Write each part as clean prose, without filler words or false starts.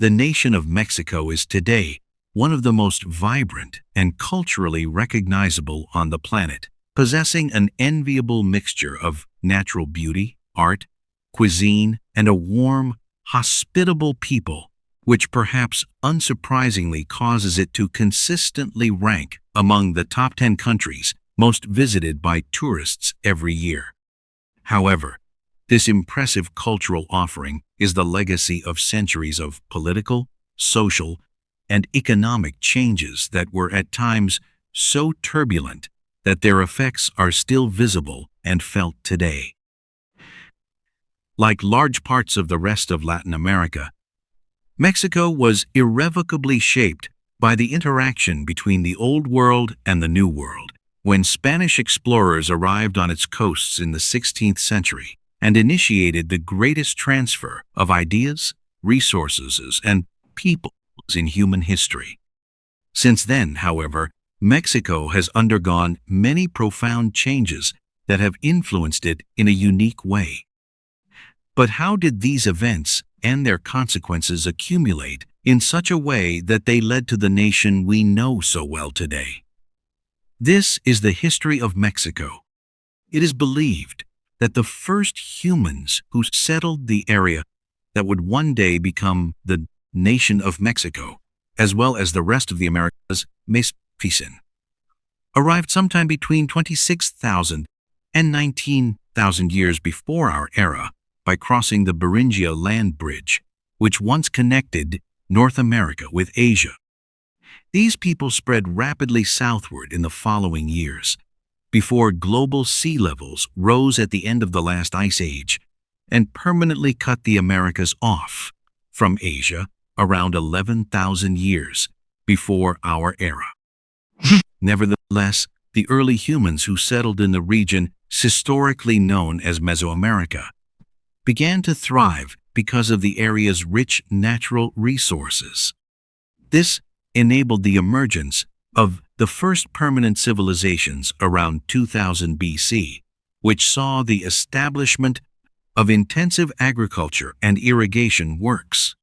The nation of Mexico is today one of the most vibrant and culturally recognizable on the planet, possessing an enviable mixture of natural beauty, art, cuisine, and a warm, hospitable people, which perhaps unsurprisingly causes it to consistently rank among the top 10 countries most visited by tourists every year. However, this impressive cultural offering is the legacy of centuries of political, social, and economic changes that were at times so turbulent that their effects are still visible and felt today. Like large parts of the rest of Latin America, Mexico was irrevocably shaped by the interaction between the Old World and the New World. When Spanish explorers arrived on its coasts in the 16th century and initiated the greatest transfer of ideas, resources, and peoples in human history. Since then, however, Mexico has undergone many profound changes that have influenced it in a unique way. But how did these events and their consequences accumulate in such a way that they led to the nation we know so well today? This is the history of Mexico. It is believed that the first humans who settled the area that would one day become the nation of Mexico, as well as the rest of the Americas, Mesoamerica, arrived sometime between 26,000 and 19,000 years before our era by crossing the Beringia land bridge, which once connected North America with Asia. These people spread rapidly southward in the following years, before global sea levels rose at the end of the last ice age and permanently cut the Americas off from Asia around 11,000 years before our era. Nevertheless, the early humans who settled in the region historically known as Mesoamerica began to thrive because of the area's rich natural resources. This enabled the emergence of the first permanent civilizations around 2000 BC, which saw the establishment of intensive agriculture and irrigation works.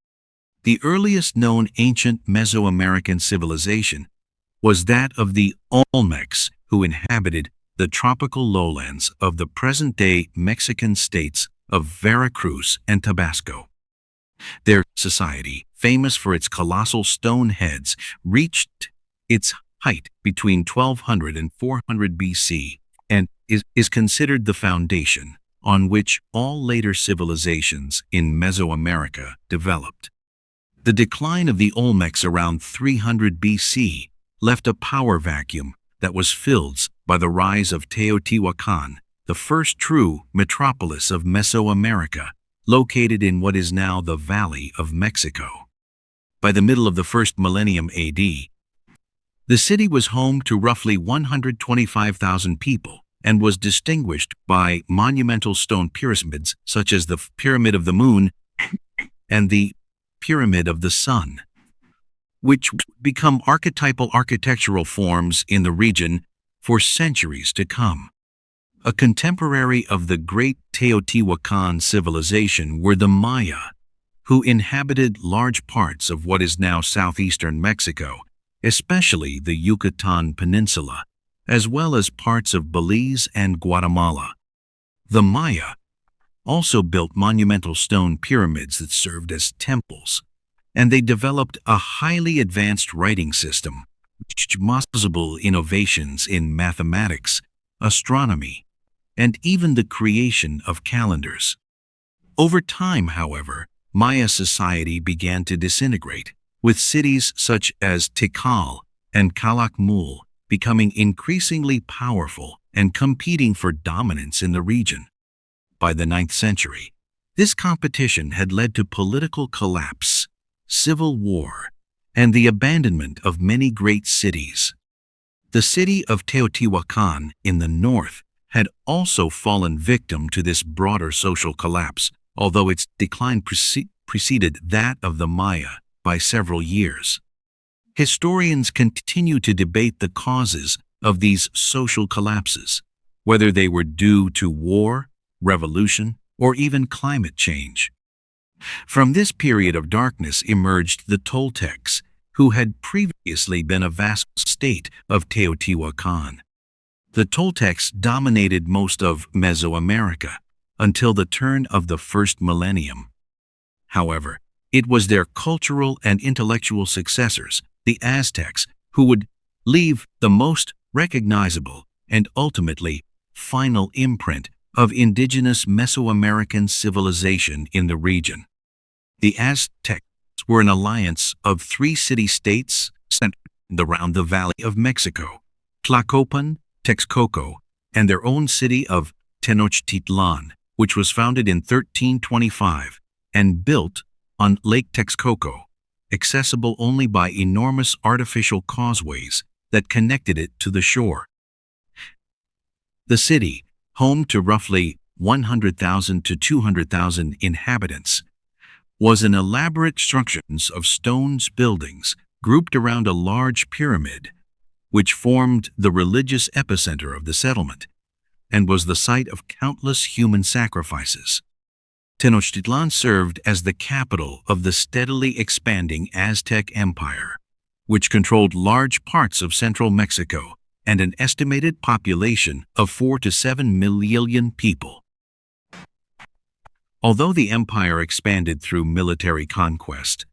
The earliest known ancient Mesoamerican civilization was that of the Olmecs, who inhabited the tropical lowlands of the present-day Mexican states of Veracruz and Tabasco. Their society, famous for its colossal stone heads, reached its height between 1200 and 400 BC and is considered the foundation on which all later civilizations in Mesoamerica developed. The decline of the Olmecs around 300 BC left a power vacuum that was filled by the rise of Teotihuacan, the first true metropolis of Mesoamerica, located in what is now the Valley of Mexico. By the middle of the first millennium AD, the city was home to roughly 125,000 people and was distinguished by monumental stone pyramids such as the Pyramid of the Moon and the Pyramid of the Sun, which would become archetypal architectural forms in the region for centuries to come. A contemporary of the great Teotihuacan civilization were the Maya, who inhabited large parts of what is now southeastern Mexico, especially the Yucatan Peninsula, as well as parts of Belize and Guatemala. The Maya also built monumental stone pyramids that served as temples, and they developed a highly advanced writing system, which possible innovations in mathematics, astronomy, and even the creation of calendars. Over time, however, Maya society began to disintegrate, with cities such as Tikal and Calakmul becoming increasingly powerful and competing for dominance in the region. By the 9th century, this competition had led to political collapse, civil war, and the abandonment of many great cities. The city of Teotihuacan in the north had also fallen victim to this broader social collapse, although its decline preceded that of the Maya by several years. Historians continue to debate the causes of these social collapses, whether they were due to war, revolution, or even climate change. From this period of darkness emerged the Toltecs, who had previously been a vassal state of Teotihuacan. The Toltecs dominated most of Mesoamerica until the turn of the first millennium. However, it was their cultural and intellectual successors, the Aztecs, who would leave the most recognizable and ultimately final imprint of indigenous Mesoamerican civilization in the region. The Aztecs were an alliance of three city-states centered around the Valley of Mexico: Tlacopan, Texcoco, and their own city of Tenochtitlan, which was founded in 1325 and built on Lake Texcoco, accessible only by enormous artificial causeways that connected it to the shore. The city, home to roughly 100,000 to 200,000 inhabitants, was an elaborate structure of stone buildings grouped around a large pyramid, which formed the religious epicenter of the settlement and was the site of countless human sacrifices. Tenochtitlan served as the capital of the steadily expanding Aztec Empire, which controlled large parts of central Mexico and an estimated population of 4 to 7 million people. Although the empire expanded through military conquest,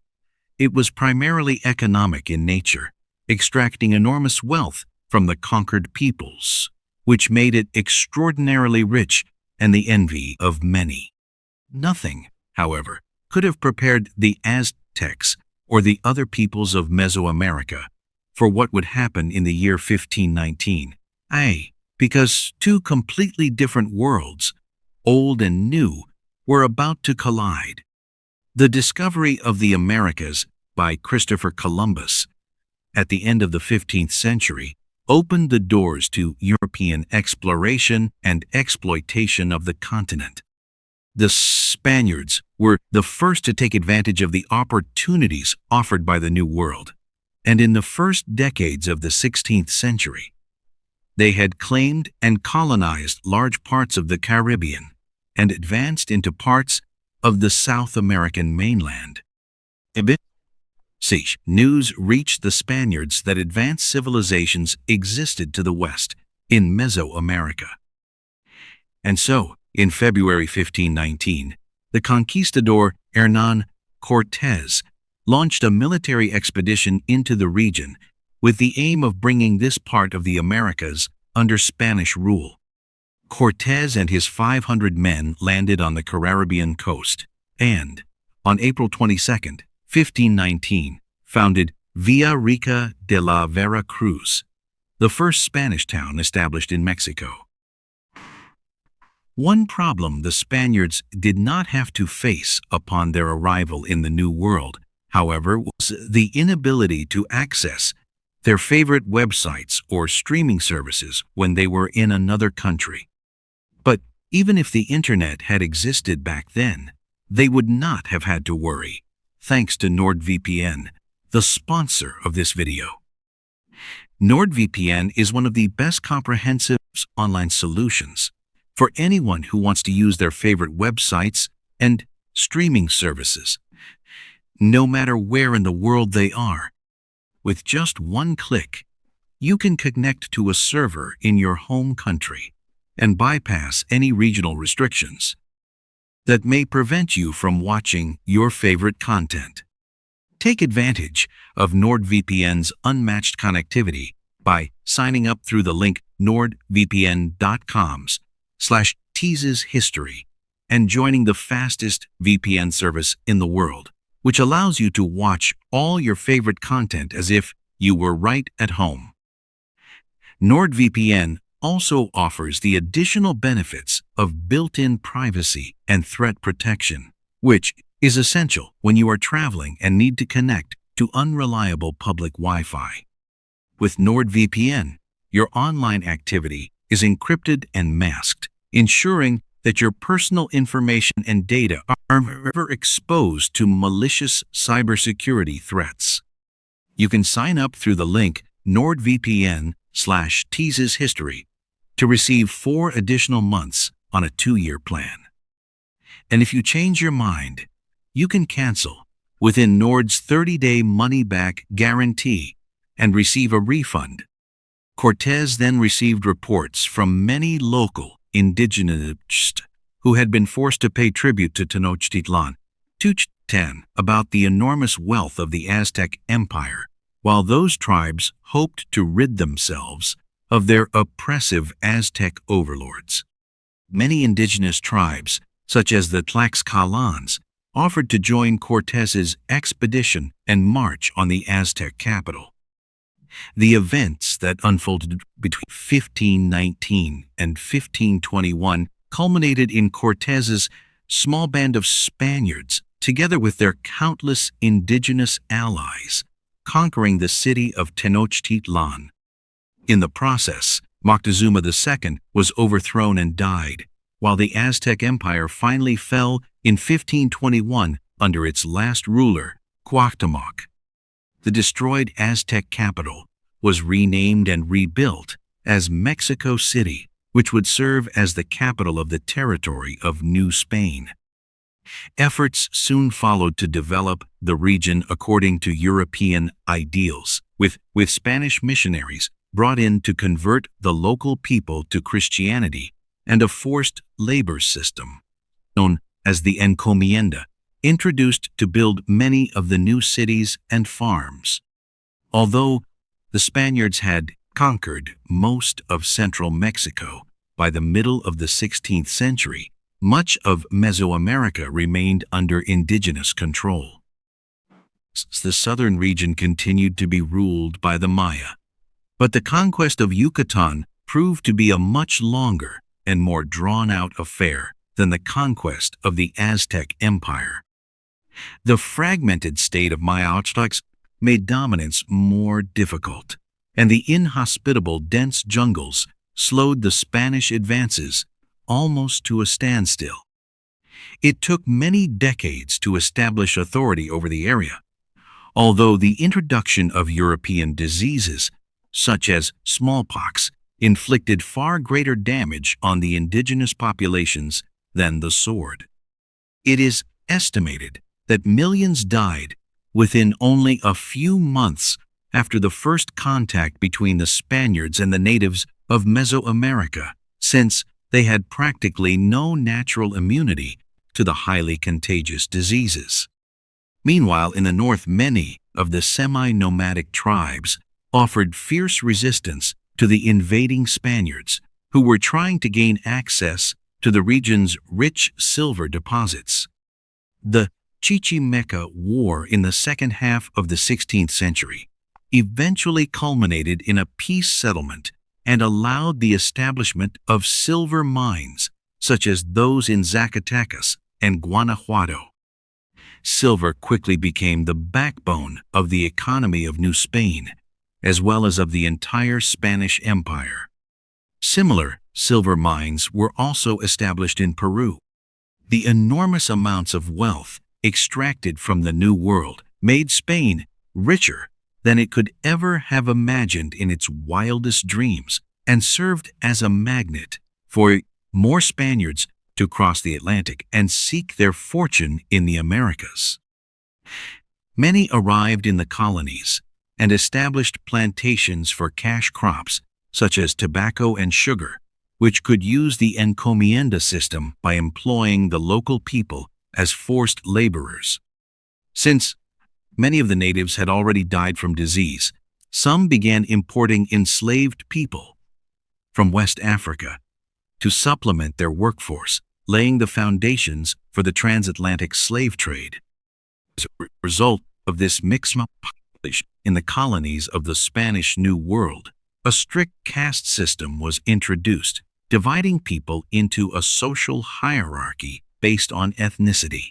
it was primarily economic in nature, extracting enormous wealth from the conquered peoples, which made it extraordinarily rich and the envy of many. Nothing, however, could have prepared the Aztecs or the other peoples of Mesoamerica for what would happen in the year 1519, because two completely different worlds, old and new, were about to collide. The discovery of the Americas by Christopher Columbus at the end of the 15th century opened the doors to European exploration and exploitation of the continent. The Spaniards were the first to take advantage of the opportunities offered by the New World, and in the first decades of the 16th century, they had claimed and colonized large parts of the Caribbean and advanced into parts of the South American mainland. News reached the Spaniards that advanced civilizations existed to the west in Mesoamerica. And so, in February 1519, the conquistador Hernán Cortés launched a military expedition into the region with the aim of bringing this part of the Americas under Spanish rule. Cortés and his 500 men landed on the Caribbean coast and, on April 22, 1519, founded Villa de la Vera Cruz, the first Spanish town established in Mexico. One problem the Spaniards did not have to face upon their arrival in the New World, however, was the inability to access their favorite websites or streaming services when they were in another country. But even if the internet had existed back then, they would not have had to worry, thanks to NordVPN, the sponsor of this video. NordVPN is one of the best comprehensive online solutions for anyone who wants to use their favorite websites and streaming services, no matter where in the world they are. With just one click, you can connect to a server in your home country and bypass any regional restrictions that may prevent you from watching your favorite content. Take advantage of NordVPN's unmatched connectivity by signing up through the link nordvpn.com/teaseshistory and joining the fastest VPN service in the world, which allows you to watch all your favorite content as if you were right at home. NordVPN also offers the additional benefits of built-in privacy and threat protection, which is essential when you are traveling and need to connect to unreliable public Wi-Fi. With NordVPN, your online activity is encrypted and masked, ensuring that your personal information and data are never exposed to malicious cybersecurity threats. You can sign up through the link nordvpn/teaseshistory to receive 4 additional months on a 2-year plan. And if you change your mind, you can cancel within Nord's 30-day money-back guarantee and receive a refund. Cortés then received reports from many local indigenous who had been forced to pay tribute to Tenochtitlan about the enormous wealth of the Aztec Empire, while those tribes hoped to rid themselves of their oppressive Aztec overlords. Many indigenous tribes, such as the Tlaxcalans, offered to join Cortés's expedition and march on the Aztec capital. The events that unfolded between 1519 and 1521 culminated in Cortés's small band of Spaniards, together with their countless indigenous allies, conquering the city of Tenochtitlan. In the process, Moctezuma II was overthrown and died, while the Aztec Empire finally fell in 1521 under its last ruler, Cuauhtémoc. The destroyed Aztec capital was renamed and rebuilt as Mexico City, which would serve as the capital of the territory of New Spain. Efforts soon followed to develop the region according to European ideals, with Spanish missionaries brought in to convert the local people to Christianity and a forced labor system, known as the encomienda, introduced to build many of the new cities and farms. Although the Spaniards had conquered most of central Mexico by the middle of the 16th century, much of Mesoamerica remained under indigenous control. The southern region continued to be ruled by the Maya, but the conquest of Yucatan proved to be a much longer and more drawn-out affair than the conquest of the Aztec Empire. The fragmented state of Maya Aztecs made dominance more difficult, and the inhospitable dense jungles slowed the Spanish advances almost to a standstill. It took many decades to establish authority over the area, although the introduction of European diseases, such as smallpox, inflicted far greater damage on the indigenous populations than the sword. It is estimated that millions died within only a few months after the first contact between the Spaniards and the natives of Mesoamerica, since they had practically no natural immunity to the highly contagious diseases. Meanwhile, in the north, many of the semi-nomadic tribes offered fierce resistance to the invading Spaniards, who were trying to gain access to the region's rich silver deposits. The Chichimeca War in the second half of the 16th century eventually culminated in a peace settlement and allowed the establishment of silver mines, such as those in Zacatecas and Guanajuato. Silver quickly became the backbone of the economy of New Spain, as well as of the entire Spanish Empire. Similar silver mines were also established in Peru. The enormous amounts of wealth extracted from the New World made Spain richer than it could ever have imagined in its wildest dreams, and served as a magnet for more Spaniards to cross the Atlantic and seek their fortune in the Americas. Many arrived in the colonies and established plantations for cash crops such as tobacco and sugar, which could use the encomienda system by employing the local people as forced laborers. Since many of the natives had already died from disease, some began importing enslaved people from West Africa to supplement their workforce, laying the foundations for the transatlantic slave trade. As a result of this mixed population in the colonies of the Spanish New World, a strict caste system was introduced, dividing people into a social hierarchy based on ethnicity.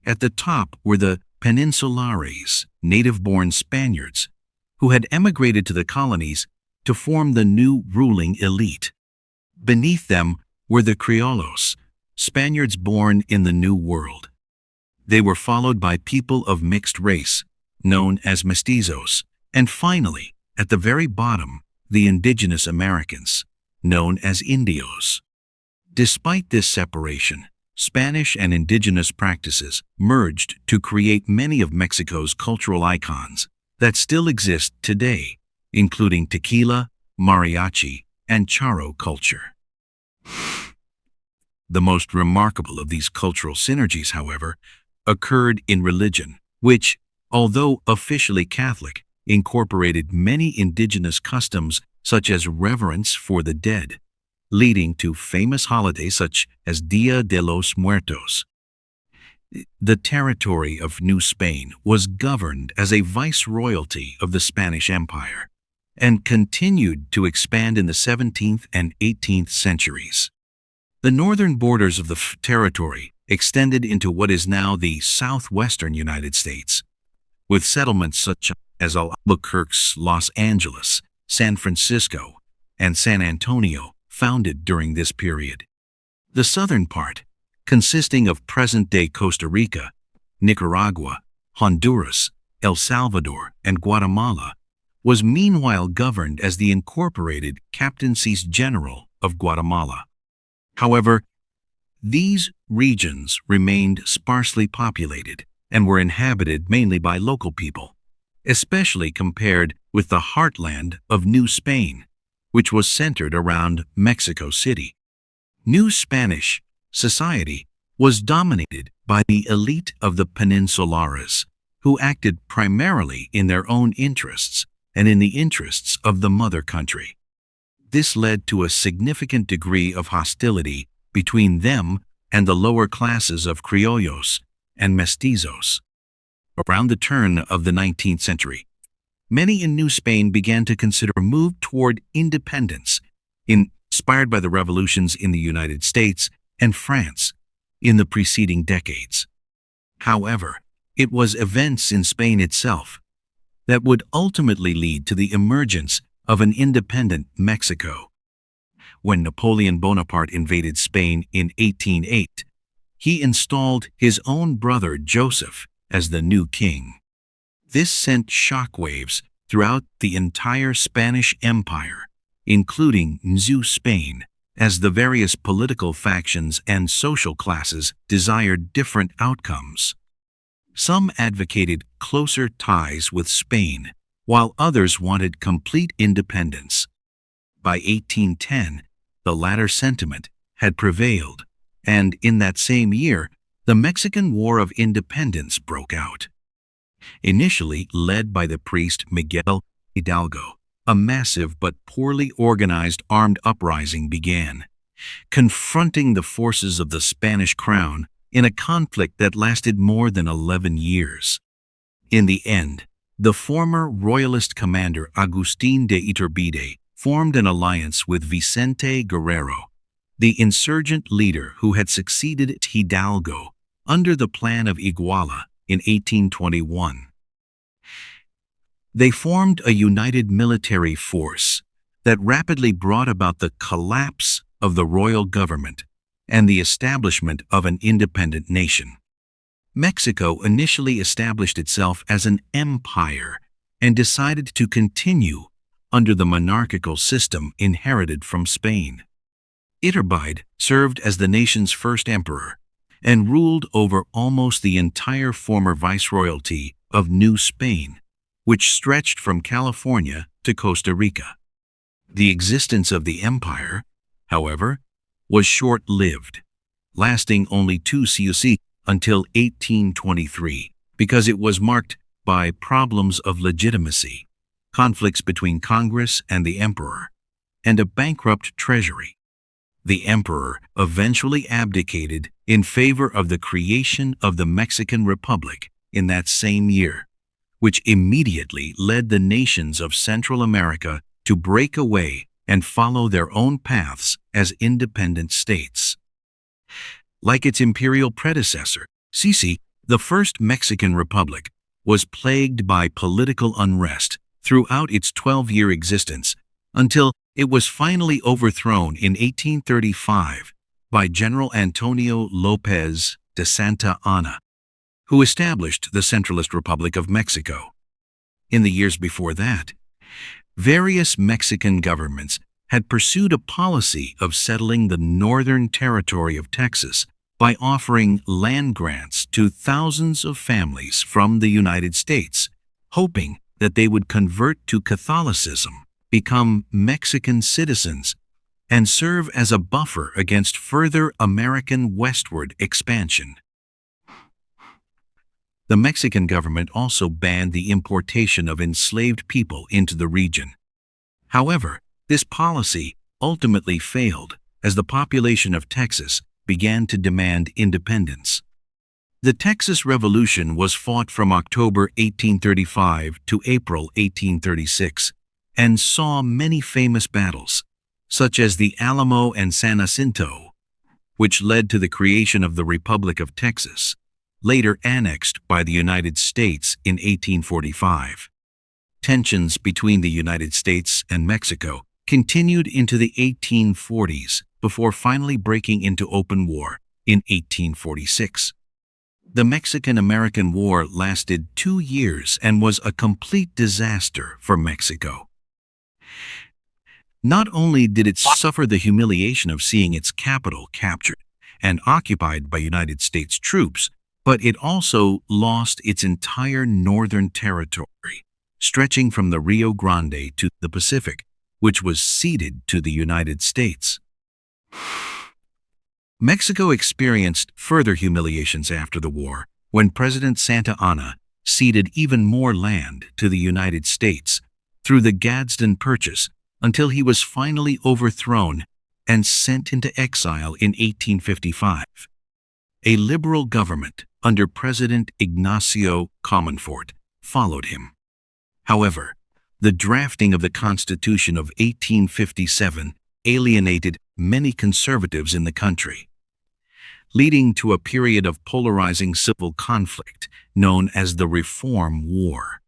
At the top were the Peninsulares, native-born Spaniards, who had emigrated to the colonies to form the new ruling elite. Beneath them were the Criollos, Spaniards born in the New World. They were followed by people of mixed race, known as mestizos, and finally, at the very bottom, the indigenous Americans, known as Indios. Despite this separation, Spanish and indigenous practices merged to create many of Mexico's cultural icons that still exist today, including tequila, mariachi, and charro culture. The most remarkable of these cultural synergies, however, occurred in religion, which, although officially Catholic, incorporated many indigenous customs such as reverence for the dead, leading to famous holidays such as Dia de los Muertos. The territory of New Spain was governed as a viceroyalty of the Spanish Empire and continued to expand in the 17th and 18th centuries. The northern borders of the territory extended into what is now the southwestern United States, with settlements such as Albuquerque, Los Angeles, San Francisco, and San Antonio founded during this period. The southern part, consisting of present-day Costa Rica, Nicaragua, Honduras, El Salvador, and Guatemala, was meanwhile governed as the incorporated Captaincies General of Guatemala. However, these regions remained sparsely populated and were inhabited mainly by local people, especially compared with the heartland of New Spain, which was centered around Mexico City. New Spanish society was dominated by the elite of the Peninsulares, who acted primarily in their own interests and in the interests of the mother country. This led to a significant degree of hostility between them and the lower classes of criollos and mestizos. Around the turn of the 19th century, many in New Spain began to consider a move toward independence, inspired by the revolutions in the United States and France in the preceding decades. However, it was events in Spain itself that would ultimately lead to the emergence of an independent Mexico. When Napoleon Bonaparte invaded Spain in 1808, he installed his own brother Joseph as the new king. This sent shockwaves throughout the entire Spanish Empire, including New Spain, as the various political factions and social classes desired different outcomes. Some advocated closer ties with Spain, while others wanted complete independence. By 1810, the latter sentiment had prevailed, and in that same year, the Mexican War of Independence broke out. Initially led by the priest Miguel Hidalgo, a massive but poorly organized armed uprising began, confronting the forces of the Spanish crown in a conflict that lasted more than 11 years. In the end, the former royalist commander Agustín de Iturbide formed an alliance with Vicente Guerrero, the insurgent leader who had succeeded Hidalgo under the Plan of Iguala in 1821. They formed a united military force that rapidly brought about the collapse of the royal government and the establishment of an independent nation. Mexico initially established itself as an empire and decided to continue under the monarchical system inherited from Spain. Iturbide served as the nation's first emperor and ruled over almost the entire former viceroyalty of New Spain, which stretched from California to Costa Rica. The existence of the empire, however, was short-lived, lasting only 2 CUC until 1823, because it was marked by problems of legitimacy, conflicts between Congress and the emperor, and a bankrupt treasury. The emperor eventually abdicated in favor of the creation of the Mexican Republic in that same year, which immediately led the nations of Central America to break away and follow their own paths as independent states. Like its imperial predecessor, the First Mexican Republic was plagued by political unrest throughout its 12-year existence until it was finally overthrown in 1835 by General Antonio López de Santa Anna, who established the Centralist Republic of Mexico. In the years before that, various Mexican governments had pursued a policy of settling the northern territory of Texas by offering land grants to thousands of families from the United States, hoping that they would convert to Catholicism, become Mexican citizens, and serve as a buffer against further American westward expansion. The Mexican government also banned the importation of enslaved people into the region. However, this policy ultimately failed as the population of Texas began to demand independence. The Texas Revolution was fought from October 1835 to April 1836 and saw many famous battles, such as the Alamo and San Jacinto, which led to the creation of the Republic of Texas, later annexed by the United States in 1845. Tensions between the United States and Mexico continued into the 1840s before finally breaking into open war in 1846. The Mexican-American War lasted 2 years and was a complete disaster for Mexico. Not only did it suffer the humiliation of seeing its capital captured and occupied by United States troops, but it also lost its entire northern territory, stretching from the Rio Grande to the Pacific, which was ceded to the United States. Mexico experienced further humiliations after the war when President Santa Anna ceded even more land to the United States through the Gadsden Purchase until he was finally overthrown and sent into exile in 1855. A liberal government under President Ignacio Comonfort followed him. However, the drafting of the Constitution of 1857 alienated many conservatives in the country, leading to a period of polarizing civil conflict known as the Reform War.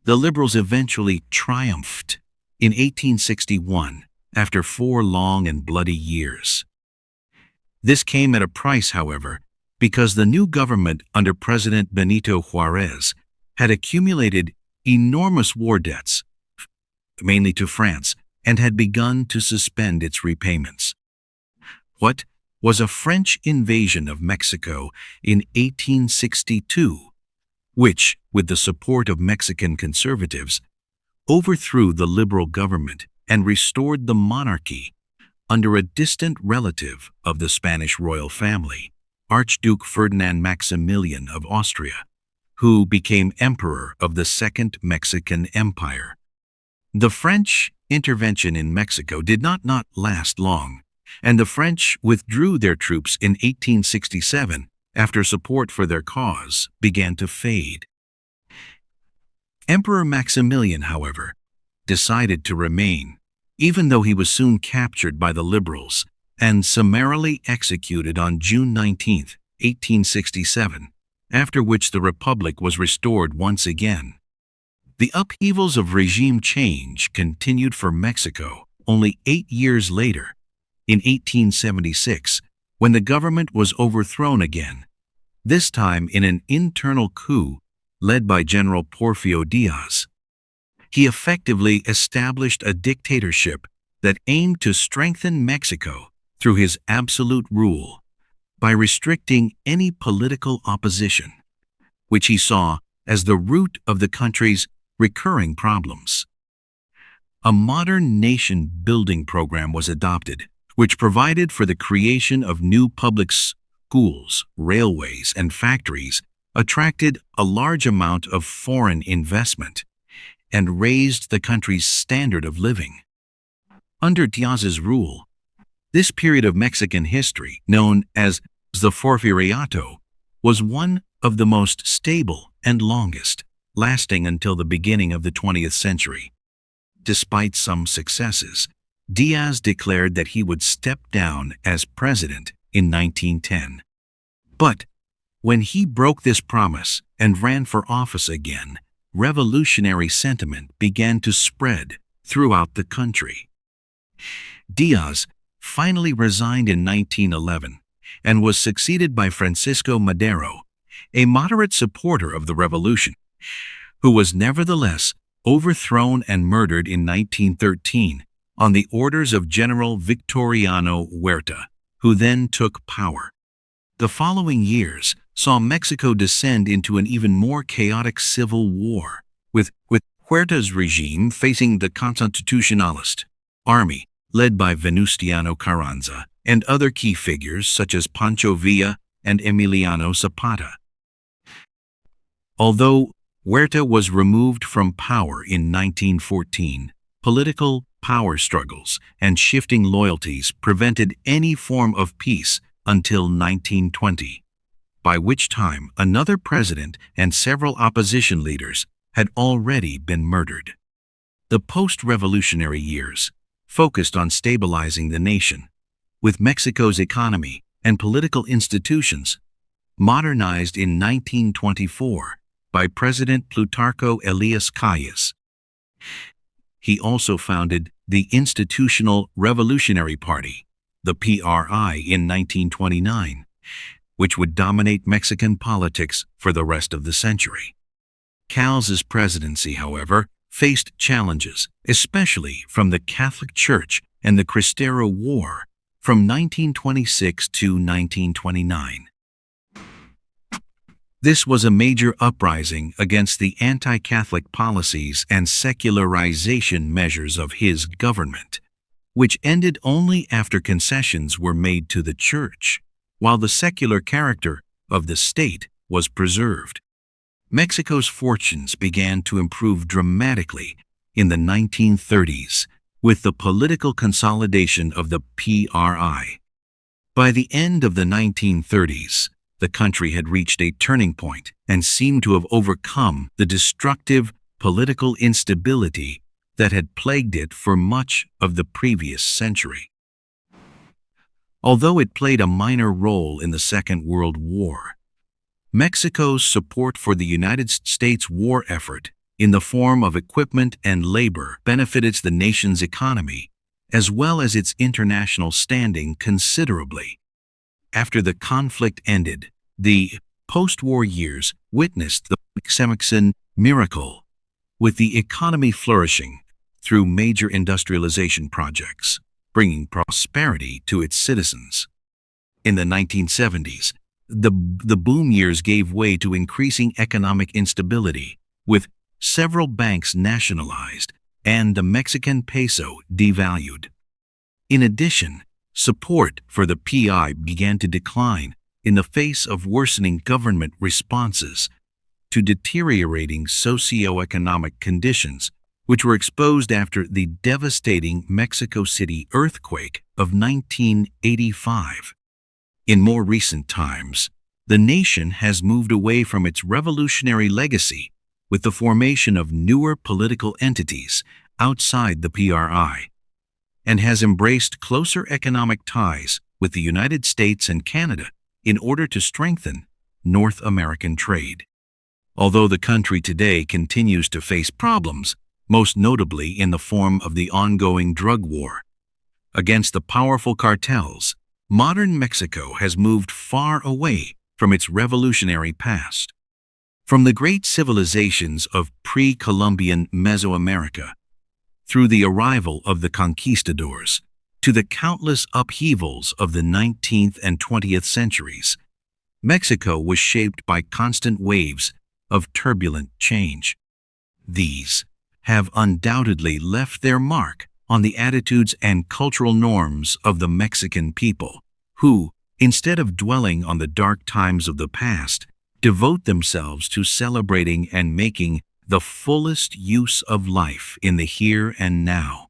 The liberals eventually triumphed in 1861 after 4 long and bloody years. This came at a price, however, because the new government under President Benito Juarez had accumulated enormous war debts, mainly to France, and had begun to suspend its repayments. What was a French invasion of Mexico in 1862, which, with the support of Mexican conservatives, overthrew the liberal government and restored the monarchy under a distant relative of the Spanish royal family, Archduke Ferdinand Maximilian of Austria, who became emperor of the Second Mexican Empire. The French intervention in Mexico did not last long, and the French withdrew their troops in 1867 after support for their cause began to fade. Emperor Maximilian, however, decided to remain, even though he was soon captured by the liberals and summarily executed on June 19, 1867, after which the Republic was restored once again. The upheavals of regime change continued for Mexico only 8 years later, in 1876, when the government was overthrown again, this time in an internal coup led by General Porfirio Diaz. He effectively established a dictatorship that aimed to strengthen Mexico through his absolute rule by restricting any political opposition, which he saw as the root of the country's recurring problems. A modern nation-building program was adopted, which provided for the creation of new public schools, railways, and factories, attracted a large amount of foreign investment, and raised the country's standard of living. Under Diaz's rule, this period of Mexican history, known as the Porfiriato, was one of the most stable and longest, lasting until the beginning of the 20th century. Despite some successes, Diaz declared that he would step down as president in 1910. But when he broke this promise and ran for office again, revolutionary sentiment began to spread throughout the country. Diaz finally resigned in 1911 and was succeeded by Francisco Madero, a moderate supporter of the revolution, who was nevertheless overthrown and murdered in 1913 on the orders of General Victoriano Huerta, who then took power. The following years saw Mexico descend into an even more chaotic civil war, with Huerta's regime facing the Constitutionalist army, led by Venustiano Carranza, and other key figures such as Pancho Villa and Emiliano Zapata. Although Huerta was removed from power in 1914, political power struggles and shifting loyalties prevented any form of peace until 1920, by which time another president and several opposition leaders had already been murdered. The post-revolutionary years focused on stabilizing the nation, with Mexico's economy and political institutions modernized in 1924 by President Plutarco Elias Calles. He also founded the Institutional Revolutionary Party, the PRI, in 1929, which would dominate Mexican politics for the rest of the century. Calles's presidency, however, faced challenges, especially from the Catholic Church and the Cristero War from 1926 to 1929. This was a major uprising against the anti-Catholic policies and secularization measures of his government, which ended only after concessions were made to the Church, while the secular character of the state was preserved. Mexico's fortunes began to improve dramatically in the 1930s with the political consolidation of the PRI. By the end of the 1930s, the country had reached a turning point and seemed to have overcome the destructive political instability that had plagued it for much of the previous century. Although it played a minor role in the Second World War, Mexico's support for the United States war effort in the form of equipment and labor benefited the nation's economy as well as its international standing considerably. After the conflict ended, the post-war years witnessed the Mesoamerican miracle, with the economy flourishing through major industrialization projects, bringing prosperity to its citizens. In the 1970s, the boom years gave way to increasing economic instability, with several banks nationalized and the Mexican peso devalued. In addition, support for the PI began to decline in the face of worsening government responses to deteriorating socioeconomic conditions, which were exposed after the devastating Mexico City earthquake of 1985. In more recent times, the nation has moved away from its revolutionary legacy with the formation of newer political entities outside the PRI, and has embraced closer economic ties with the United States and Canada in order to strengthen North American trade. Although the country today continues to face problems, most notably in the form of the ongoing drug war against the powerful cartels, modern Mexico has moved far away from its revolutionary past. From the great civilizations of pre-Columbian Mesoamerica, through the arrival of the conquistadors, to the countless upheavals of the 19th and 20th centuries, Mexico was shaped by constant waves of turbulent change. These have undoubtedly left their mark on the attitudes and cultural norms of the Mexican people, who, instead of dwelling on the dark times of the past, devote themselves to celebrating and making the fullest use of life in the here and now.